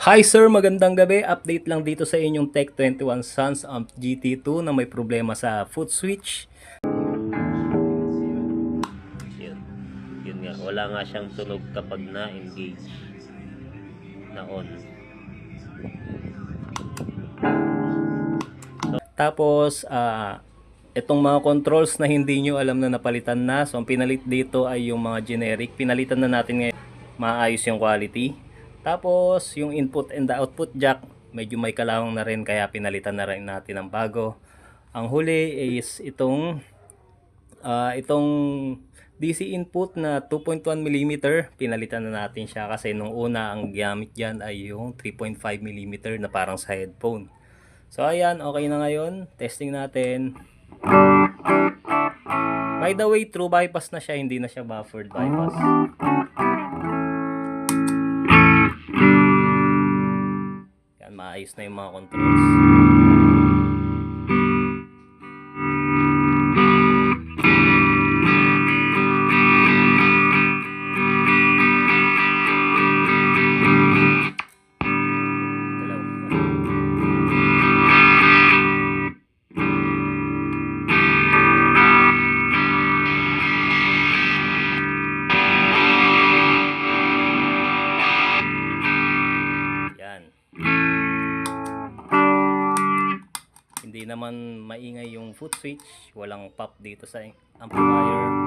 Hi sir, magandang gabi. Update lang dito sa inyong Tech21 Sons Amp GT2 na may problema sa foot switch. Yun nga, wala nga siyang tunog kapag na-engage na on. Tapos, itong mga controls na hindi nyo alam na napalitan na. So, ang pinalit dito ay yung mga generic. Pinalitan na natin ngayon. Maayos yung quality. Tapos, yung input and the output jack, medyo may kalawang na rin. Kaya pinalitan na rin natin ng bago. Ang huli is itong DC input na 2.1 mm. Pinalitan na natin siya kasi nung una ang gamit dyan ay yung 3.5 mm na parang sa headphone. So ayan, okay na ngayon. Testing natin. By the way, true bypass na siya, hindi na siya buffered bypass. Yan, maayos na yung mga controls. Hindi naman maingay yung foot switch, walang pop dito sa amplifier.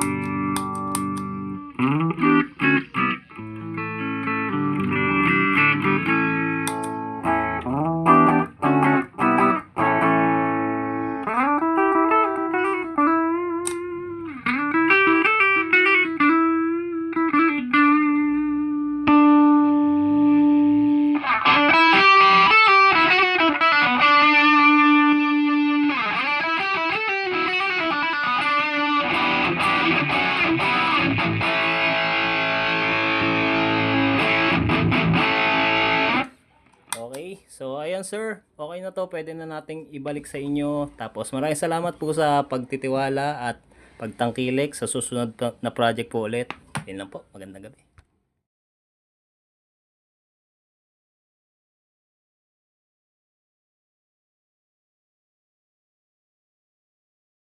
Okay, so ayan sir, okay na to, pwede na nating ibalik sa inyo. Tapos maraming salamat po sa pagtitiwala at pagtangkilik. Sa susunod na project po ulit. Yun lang po, magandang gabi.